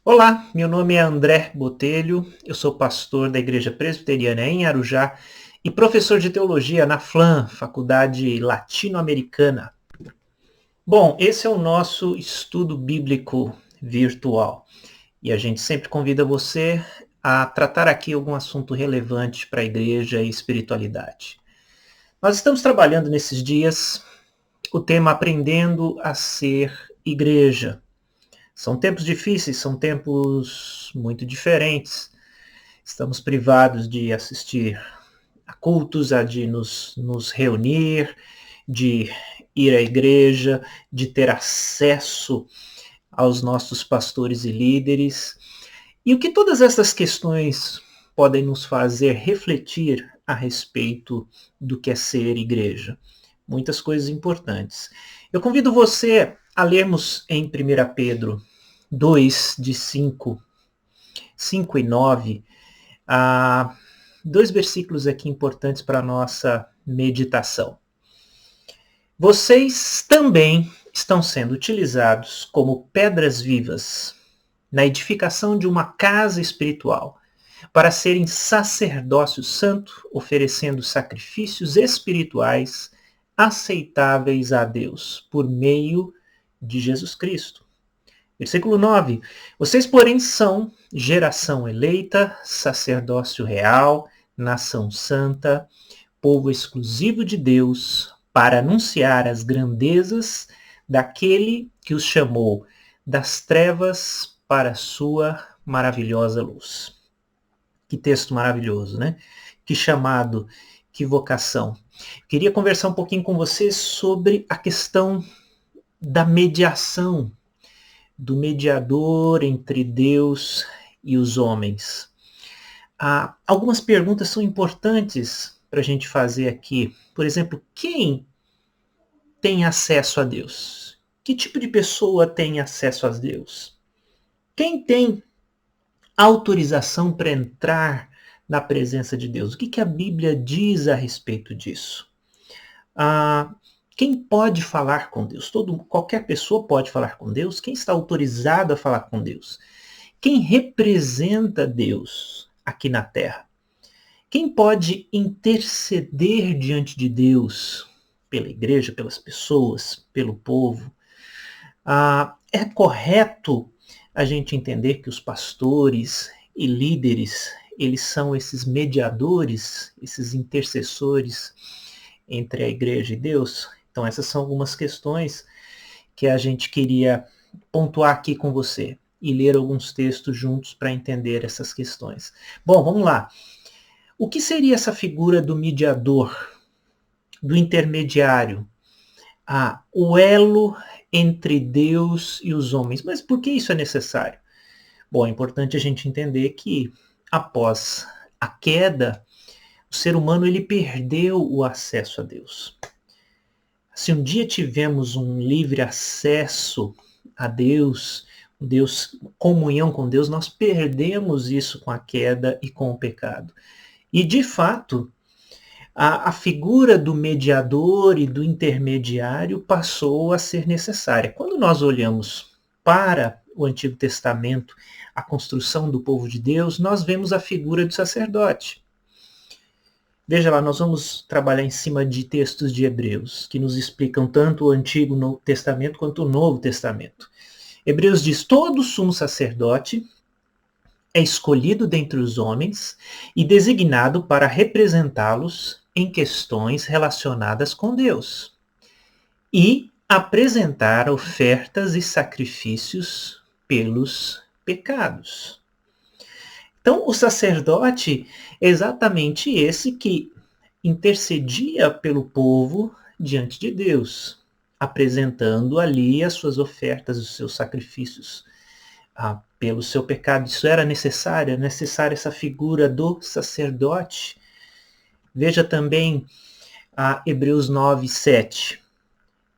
Olá, meu nome é André Botelho, eu sou pastor da Igreja Presbiteriana em Arujá e professor de teologia na FLAM, Faculdade Latino-Americana. Bom, esse é o nosso estudo bíblico virtual e a gente sempre convida você a tratar aqui algum assunto relevante para a igreja e espiritualidade. Nós estamos trabalhando nesses dias o tema Aprendendo a Ser Igreja. São tempos difíceis, são tempos muito diferentes. Estamos privados de assistir a cultos, de nos reunir, de ir à igreja, de ter acesso aos nossos pastores e líderes. E o que todas essas questões podem nos fazer refletir a respeito do que é ser igreja? Muitas coisas importantes. Eu convido você a lermos em 1 Pedro 2, de 5 e 9, há dois versículos aqui importantes para a nossa meditação. Vocês também estão sendo utilizados como pedras vivas na edificação de uma casa espiritual, para serem sacerdócio santo, oferecendo sacrifícios espirituais aceitáveis a Deus, por meio de Jesus Cristo. Versículo 9. Vocês, porém, são geração eleita, sacerdócio real, nação santa, povo exclusivo de Deus, para anunciar as grandezas daquele que os chamou das trevas para a sua maravilhosa luz. Que texto maravilhoso, né? Que chamado, que vocação. Queria conversar um pouquinho com vocês sobre a questão da mediação, do mediador entre Deus e os homens. Algumas perguntas são importantes para a gente fazer aqui. Por exemplo, quem tem acesso a Deus? Que tipo de pessoa tem acesso a Deus? Quem tem autorização para entrar na presença de Deus? O que a Bíblia diz a respeito disso? Quem pode falar com Deus? Qualquer pessoa pode falar com Deus? Quem está autorizado a falar com Deus? Quem representa Deus aqui na Terra? Quem pode interceder diante de Deus pela igreja, pelas pessoas, pelo povo? É correto a gente entender que os pastores e líderes, eles são esses mediadores, esses intercessores entre a igreja e Deus? Então essas são algumas questões que a gente queria pontuar aqui com você e ler alguns textos juntos para entender essas questões. Bom, vamos lá. O que seria essa figura do mediador, do intermediário? O elo entre Deus e os homens. Mas por que isso é necessário? Bom, é importante a gente entender que após a queda, o ser humano ele perdeu o acesso a Deus. Se um dia tivemos um livre acesso a Deus, comunhão com Deus, nós perdemos isso com a queda e com o pecado. E, de fato, a figura do mediador e do intermediário passou a ser necessária. Quando nós olhamos para o Antigo Testamento, a construção do povo de Deus, nós vemos a figura do sacerdote. Veja lá, nós vamos trabalhar em cima de textos de Hebreus, que nos explicam tanto o Antigo Testamento quanto o Novo Testamento. Hebreus diz: todo sumo sacerdote é escolhido dentre os homens e designado para representá-los em questões relacionadas com Deus e apresentar ofertas e sacrifícios pelos pecados. Então, o sacerdote é exatamente esse que intercedia pelo povo diante de Deus, apresentando ali as suas ofertas, os seus sacrifícios pelo seu pecado. Isso era necessária essa figura do sacerdote. Veja também Hebreus 9, 7.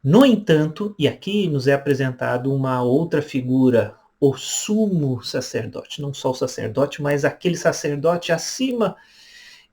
No entanto, e aqui nos é apresentado uma outra figura, o sumo sacerdote, não só o sacerdote, mas aquele sacerdote acima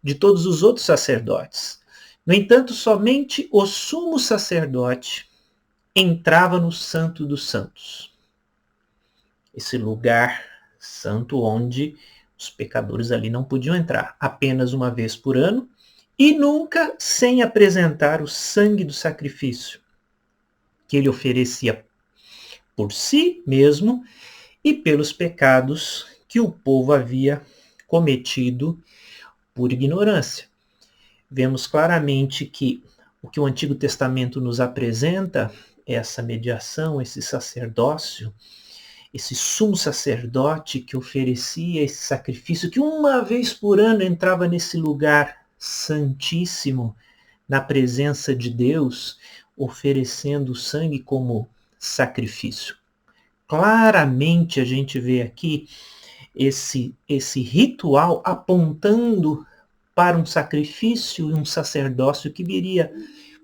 de todos os outros sacerdotes. No entanto, somente o sumo sacerdote entrava no Santo dos Santos, esse lugar santo onde os pecadores ali não podiam entrar, apenas uma vez por ano e nunca sem apresentar o sangue do sacrifício que ele oferecia por si mesmo e pelos pecados que o povo havia cometido por ignorância. Vemos claramente que o que o Antigo Testamento nos apresenta é essa mediação, esse sacerdócio, esse sumo sacerdote que oferecia esse sacrifício, que uma vez por ano entrava nesse lugar santíssimo, na presença de Deus, oferecendo o sangue como sacrifício. Claramente a gente vê aqui esse ritual apontando para um sacrifício e um sacerdócio que viria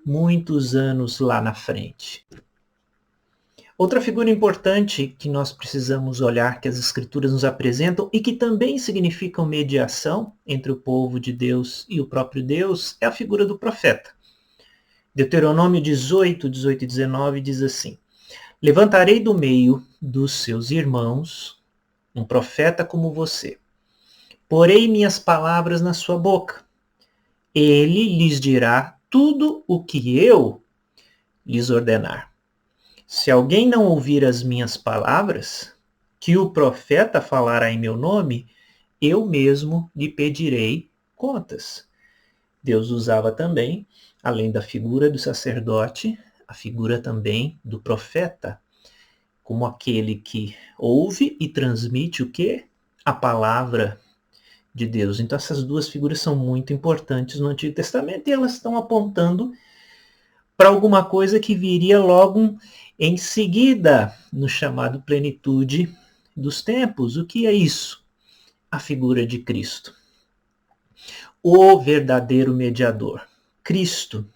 muitos anos lá na frente. Outra figura importante que nós precisamos olhar, que as Escrituras nos apresentam e que também significam mediação entre o povo de Deus e o próprio Deus, é a figura do profeta. Deuteronômio 18, 18 e 19 diz assim: Levantarei do meio dos seus irmãos um profeta como você. Porei minhas palavras na sua boca. Ele lhes dirá tudo o que eu lhes ordenar. Se alguém não ouvir as minhas palavras, que o profeta falará em meu nome, eu mesmo lhe pedirei contas. Deus usava também, além da figura do sacerdote, a figura também do profeta, como aquele que ouve e transmite o quê? A palavra de Deus. Então essas duas figuras são muito importantes no Antigo Testamento e elas estão apontando para alguma coisa que viria logo em seguida, no chamado plenitude dos tempos. O que é isso? A figura de Cristo. O verdadeiro mediador. Cristo,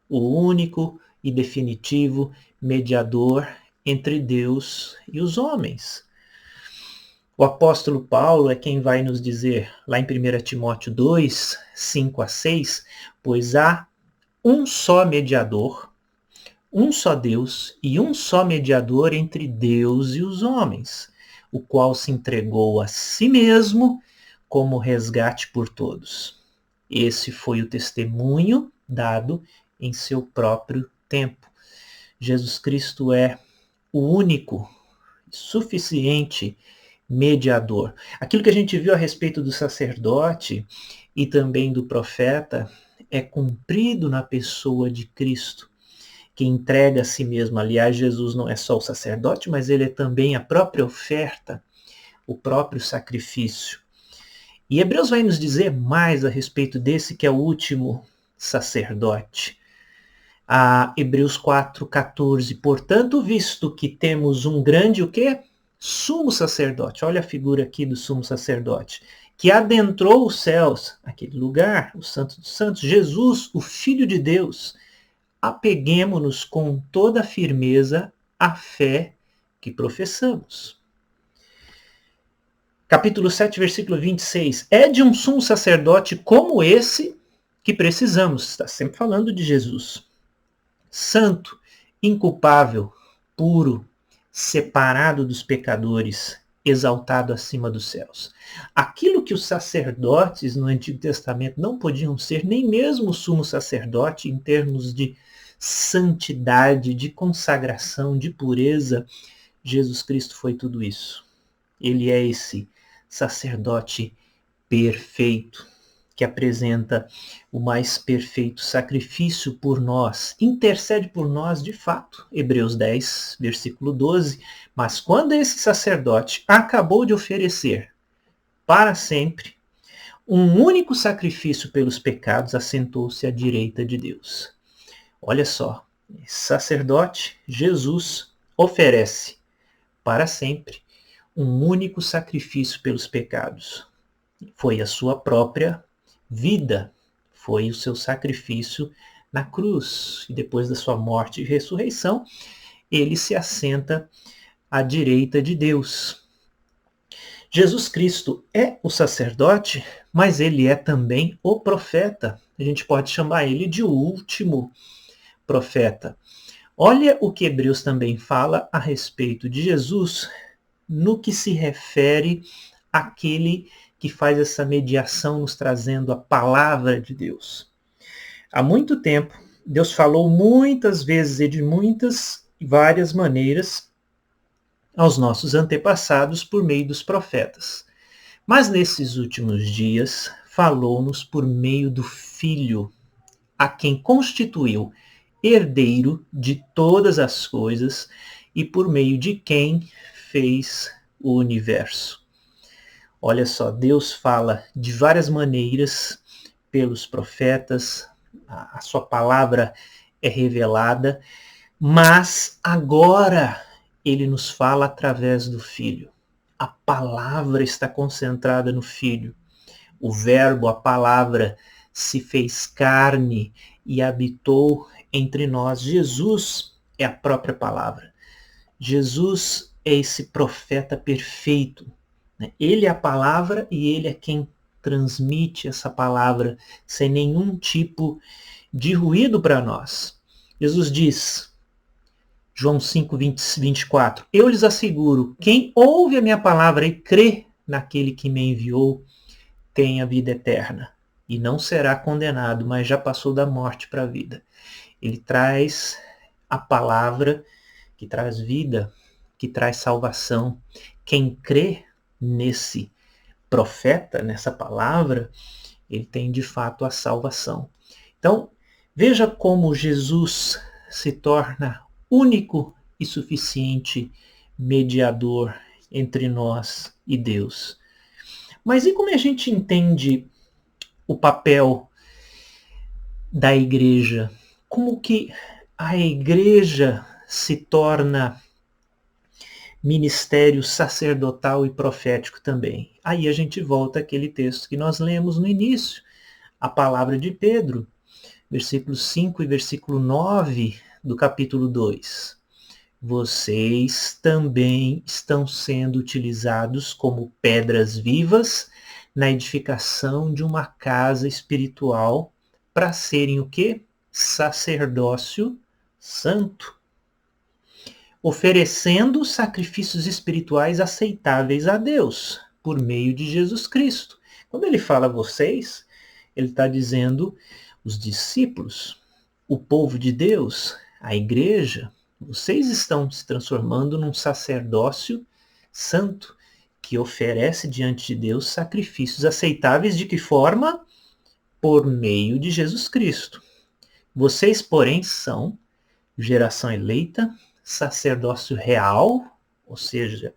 o único e definitivo mediador entre Deus e os homens. O apóstolo Paulo é quem vai nos dizer, lá em 1 Timóteo 2, 5 a 6, pois há um só mediador, um só Deus e um só mediador entre Deus e os homens, o qual se entregou a si mesmo como resgate por todos. Esse foi o testemunho dado em seu próprio tempo. Jesus Cristo é o único, suficiente mediador. Aquilo que a gente viu a respeito do sacerdote e também do profeta é cumprido na pessoa de Cristo, que entrega a si mesmo. Aliás, Jesus não é só o sacerdote, mas ele é também a própria oferta, o próprio sacrifício. E Hebreus vai nos dizer mais a respeito desse que é o último sacerdote. Hebreus 4:14. Portanto, visto que temos um grande o quê? Sumo sacerdote. Olha a figura aqui do sumo sacerdote, que adentrou os céus, aquele lugar, o Santo dos Santos, Jesus, o Filho de Deus. Apeguemo-nos com toda a firmeza à fé que professamos. Capítulo 7, versículo 26. É de um sumo sacerdote como esse que precisamos. Está sempre falando de Jesus. Santo, inculpável, puro, separado dos pecadores, exaltado acima dos céus. Aquilo que os sacerdotes no Antigo Testamento não podiam ser, nem mesmo o sumo sacerdote em termos de santidade, de consagração, de pureza, Jesus Cristo foi tudo isso. Ele é esse sacerdote perfeito, que apresenta o mais perfeito sacrifício por nós, intercede por nós de fato. Hebreus 10, versículo 12. Mas quando esse sacerdote acabou de oferecer para sempre um único sacrifício pelos pecados, assentou-se à direita de Deus. Olha só, esse sacerdote, Jesus, oferece para sempre um único sacrifício pelos pecados. Foi a sua própria vida, foi o seu sacrifício na cruz. E depois da sua morte e ressurreição, ele se assenta à direita de Deus. Jesus Cristo é o sacerdote, mas ele é também o profeta. A gente pode chamar ele de o último profeta. Olha o que Hebreus também fala a respeito de Jesus, no que se refere àquele que faz essa mediação nos trazendo a palavra de Deus. Há muito tempo, Deus falou muitas vezes e de muitas e várias maneiras aos nossos antepassados por meio dos profetas. Mas nesses últimos dias, falou-nos por meio do Filho, a quem constituiu herdeiro de todas as coisas e por meio de quem fez o universo. Olha só, Deus fala de várias maneiras pelos profetas, a sua palavra é revelada, mas agora ele nos fala através do Filho. A palavra está concentrada no Filho. O verbo, a palavra, se fez carne e habitou entre nós. Jesus é a própria palavra. Jesus é esse profeta perfeito. Ele é a palavra e ele é quem transmite essa palavra sem nenhum tipo de ruído para nós. Jesus diz, João 5, 24, eu lhes asseguro, quem ouve a minha palavra e crê naquele que me enviou, tem a vida eterna e não será condenado, mas já passou da morte para a vida. Ele traz a palavra que traz vida, que traz salvação. Quem crê nesse profeta, nessa palavra, ele tem de fato a salvação. Então, veja como Jesus se torna único e suficiente mediador entre nós e Deus. Mas e como a gente entende o papel da igreja? Como que a igreja se torna ministério sacerdotal e profético também? Aí a gente volta àquele texto que nós lemos no início, a palavra de Pedro, versículo 5 e versículo 9 do capítulo 2. Vocês também estão sendo utilizados como pedras vivas na edificação de uma casa espiritual para serem o quê? Sacerdócio santo, oferecendo sacrifícios espirituais aceitáveis a Deus por meio de Jesus Cristo. Quando ele fala vocês, ele está dizendo os discípulos, o povo de Deus, a igreja. Vocês estão se transformando num sacerdócio santo que oferece diante de Deus sacrifícios aceitáveis. De que forma? Por meio de Jesus Cristo. Vocês, porém, são geração eleita, sacerdócio real, ou seja,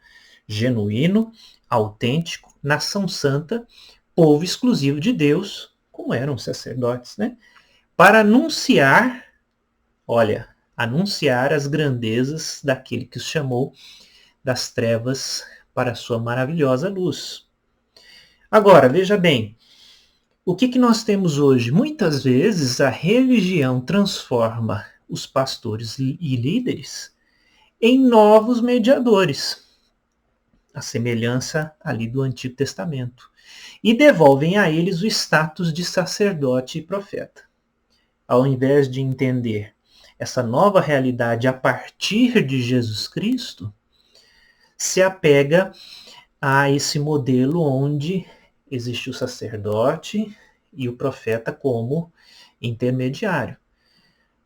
genuíno, autêntico, nação santa, povo exclusivo de Deus, como eram os sacerdotes, né? Para anunciar, anunciar as grandezas daquele que os chamou das trevas para a sua maravilhosa luz. Agora, veja bem, o que nós temos hoje? Muitas vezes a religião transforma os pastores e líderes em novos mediadores, a semelhança ali do Antigo Testamento, e devolvem a eles o status de sacerdote e profeta. Ao invés de entender essa nova realidade a partir de Jesus Cristo, se apega a esse modelo onde existe o sacerdote e o profeta como intermediário.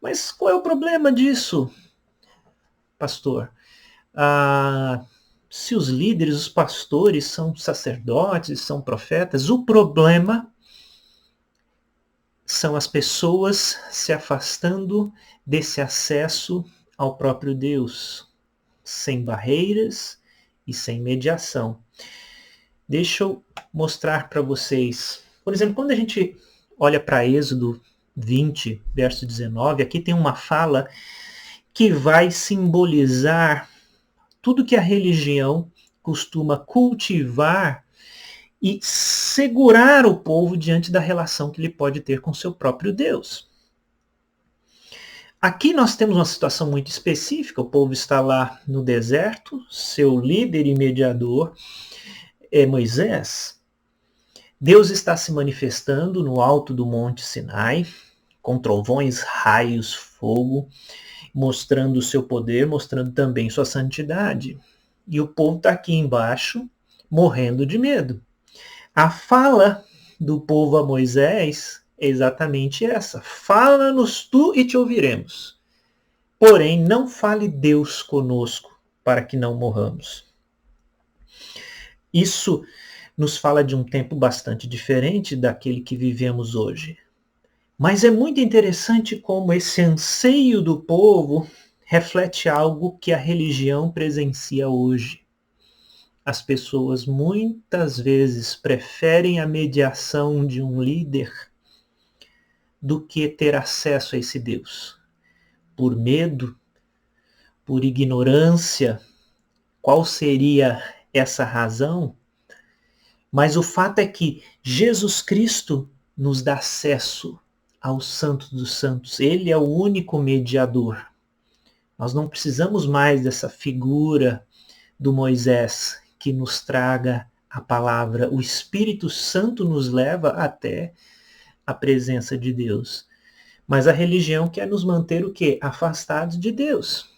Mas qual é o problema disso, pastor? Se os líderes, os pastores são sacerdotes, são profetas, o problema são as pessoas se afastando desse acesso ao próprio Deus, sem barreiras e sem mediação. Deixa eu mostrar para vocês. Por exemplo, quando a gente olha para Êxodo 20, verso 19, aqui tem uma fala que vai simbolizar tudo que a religião costuma cultivar e segurar o povo diante da relação que ele pode ter com seu próprio Deus. Aqui nós temos uma situação muito específica, o povo está lá no deserto, seu líder e mediador é Moisés. Deus está se manifestando no alto do Monte Sinai, com trovões, raios, fogo, mostrando o seu poder, mostrando também sua santidade. E o povo está aqui embaixo, morrendo de medo. A fala do povo a Moisés é exatamente essa. Fala-nos tu e te ouviremos. Porém, não fale Deus conosco para que não morramos. Isso nos fala de um tempo bastante diferente daquele que vivemos hoje. Mas é muito interessante como esse anseio do povo reflete algo que a religião presencia hoje. As pessoas muitas vezes preferem a mediação de um líder do que ter acesso a esse Deus. Por medo, por ignorância, qual seria essa razão? Mas o fato é que Jesus Cristo nos dá acesso ao Santo dos Santos. Ele é o único mediador. Nós não precisamos mais dessa figura do Moisés que nos traga a palavra. O Espírito Santo nos leva até a presença de Deus. Mas a religião quer nos manter o quê? Afastados de Deus.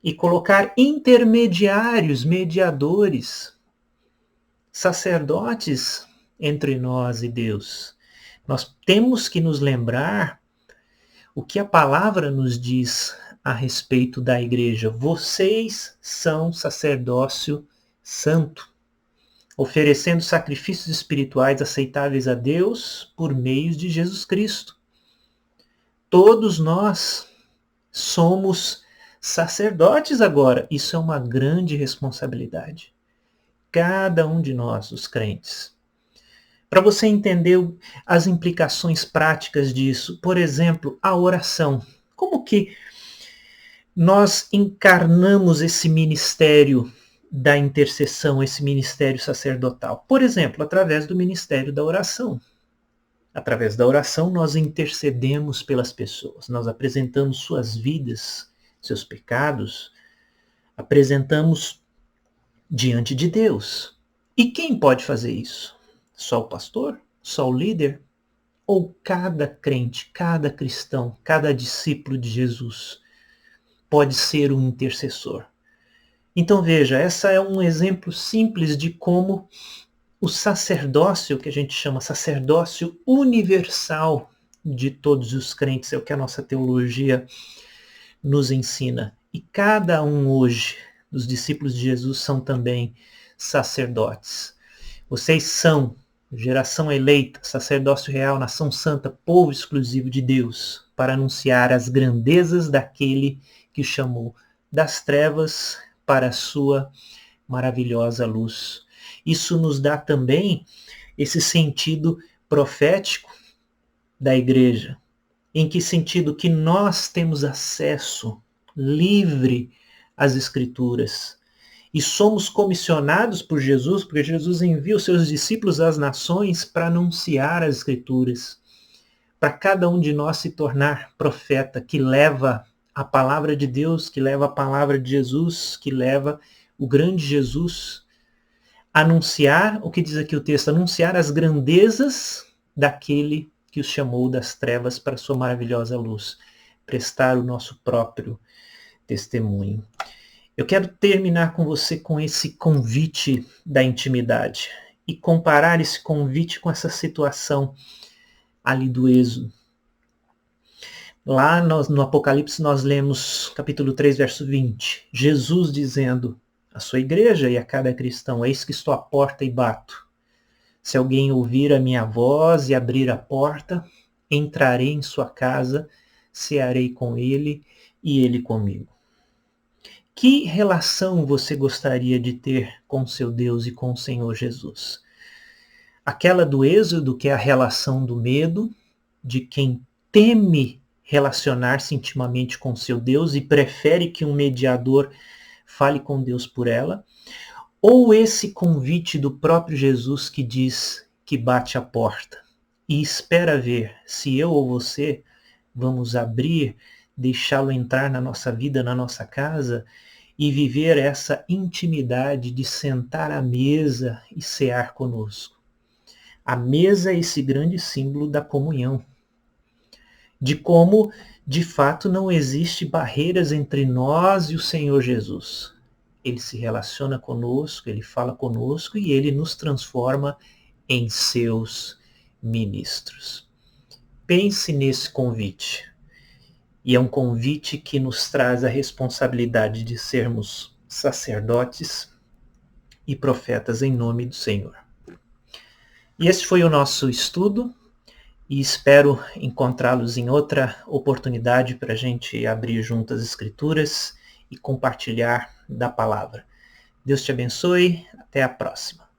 E colocar intermediários, mediadores, sacerdotes entre nós e Deus. Nós temos que nos lembrar o que a palavra nos diz a respeito da igreja. Vocês são sacerdócio santo, oferecendo sacrifícios espirituais aceitáveis a Deus por meio de Jesus Cristo. Todos nós somos sacerdotes agora. Isso é uma grande responsabilidade. Cada um de nós, os crentes. Para você entender as implicações práticas disso, por exemplo, a oração. Como que nós encarnamos esse ministério da intercessão, esse ministério sacerdotal? Por exemplo, através do ministério da oração. Através da oração, nós intercedemos pelas pessoas, nós apresentamos suas vidas, seus pecados, apresentamos diante de Deus. E quem pode fazer isso? Só o pastor? Só o líder? Ou cada crente, cada cristão, cada discípulo de Jesus pode ser um intercessor? Então veja, essa é um exemplo simples de como o sacerdócio, que a gente chama sacerdócio universal de todos os crentes, é o que a nossa teologia nos ensina. E cada um hoje dos discípulos de Jesus são também sacerdotes. Vocês são geração eleita, sacerdócio real, nação santa, povo exclusivo de Deus, para anunciar as grandezas daquele que o chamou das trevas para a sua maravilhosa luz. Isso nos dá também esse sentido profético da igreja. Em que sentido? Que nós temos acesso livre às Escrituras. E somos comissionados por Jesus, porque Jesus envia os seus discípulos às nações para anunciar as Escrituras. Para cada um de nós se tornar profeta, que leva a palavra de Deus, que leva a palavra de Jesus, que leva o grande Jesus. Anunciar, o que diz aqui o texto? Anunciar as grandezas daquele que os chamou das trevas para a sua maravilhosa luz. Prestar o nosso próprio testemunho. Eu quero terminar com você com esse convite da intimidade e comparar esse convite com essa situação ali do Êxodo. Lá no Apocalipse nós lemos capítulo 3, verso 20, Jesus dizendo à sua igreja e a cada cristão: eis que estou à porta e bato. Se alguém ouvir a minha voz e abrir a porta, entrarei em sua casa, cearei com ele e ele comigo. Que relação você gostaria de ter com seu Deus e com o Senhor Jesus? Aquela do Êxodo, que é a relação do medo, de quem teme relacionar-se intimamente com seu Deus e prefere que um mediador fale com Deus por ela? Ou esse convite do próprio Jesus que diz que bate a porta e espera ver se eu ou você vamos abrir, deixá-lo entrar na nossa vida, na nossa casa e viver essa intimidade de sentar à mesa e cear conosco. A mesa é esse grande símbolo da comunhão, de como, de fato, não existe barreiras entre nós e o Senhor Jesus. ele se relaciona conosco, ele fala conosco e ele nos transforma em seus ministros. Pense nesse convite. E é um convite que nos traz a responsabilidade de sermos sacerdotes e profetas em nome do Senhor. E esse foi o nosso estudo e espero encontrá-los em outra oportunidade para a gente abrir juntas as Escrituras e compartilhar da palavra. Deus te abençoe, até a próxima.